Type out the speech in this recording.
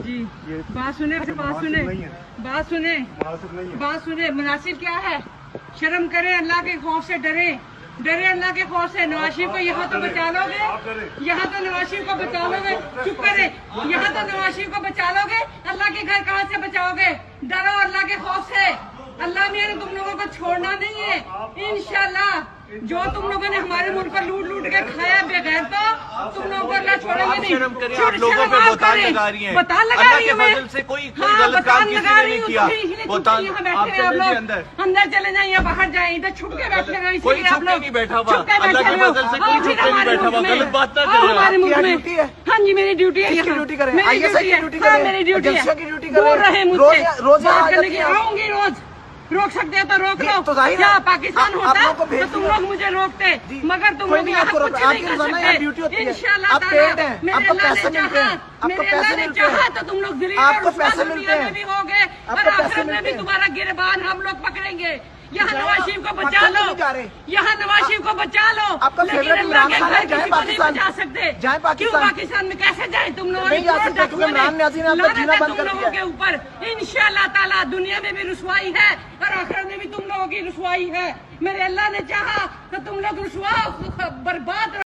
جی بات سنے بات سنے مناسب کیا ہے؟ شرم کرے، اللہ کے خوف سے ڈرے اللہ کے خوف سے. نواز شریف کو یہاں تو بچا لو گے، یہاں تو نواز شریف کو بچا لو گے. چپ کرے، یہاں تو نواز شریف کو بچا لو گے، اللہ کے گھر کہاں سے بچاؤ گے؟ ڈرو اللہ کے خوف سے. اللہ نے تم لوگوں کو چھوڑنا نہیں ہے انشاءاللہ. جو تم لوگوں نے ہمارے ملک کو لوٹ کے کھایا بغیر تو تم لوگوں کو اللہ چھوڑیں گے نہیں. لوگوں پہ بہتان لگا رہی ہیں، اللہ کے فضل سے کوئی غلط کام کسی نے نہیں کیا. اندر چلے جائیں یا باہر جائیں، ادھر چھپ کے بیٹھے ہیں. کوئی چھپ کے نہیں بیٹھا ہوا، اللہ کے فضل سے کوئی چھپ کے نہیں بیٹھا ہوا. غلط بات نہ کریں. ہمارے ملک میں ہاں جی میری ڈیوٹی ہے، میری ڈیوٹی ہے، میری ڈیوٹی ہے. دور رہے مجھ سے بات کرنے کی. آؤں گی روز. روک سکتے تو روک لو. کیا پاکستان ہوتا تو تم لوگ مجھے روکتے، مگر تم لوگ یہاں کچھ نہیں کر سکتے. انشاءاللہ تعالیٰ میرے اللہ نے چاہا تو تم لوگ ذلیل اور رسوا دنیا میں بھی ہوگے اور آخرت میں بھی تمہارا گربان ہم لوگ پکڑیں گے. یہاں نواز شریف کو بچا لو، یہاں نواز شریف کو بچا لو، لیکن اللہ کے گھر کسی کو نہیں بچا سکتے. کیوں پاکستان میں کیسے جائیں تم لوگوں نے؟ لعنت ہے تم لوگوں کے اوپر. انشاءاللہ تعالیٰ دنیا میں بھی رسوائی ہے اور آخرت میں بھی تم لوگوں کی رسوائی ہے. میرے اللہ نے چاہا تو تم لوگ رسوا برباد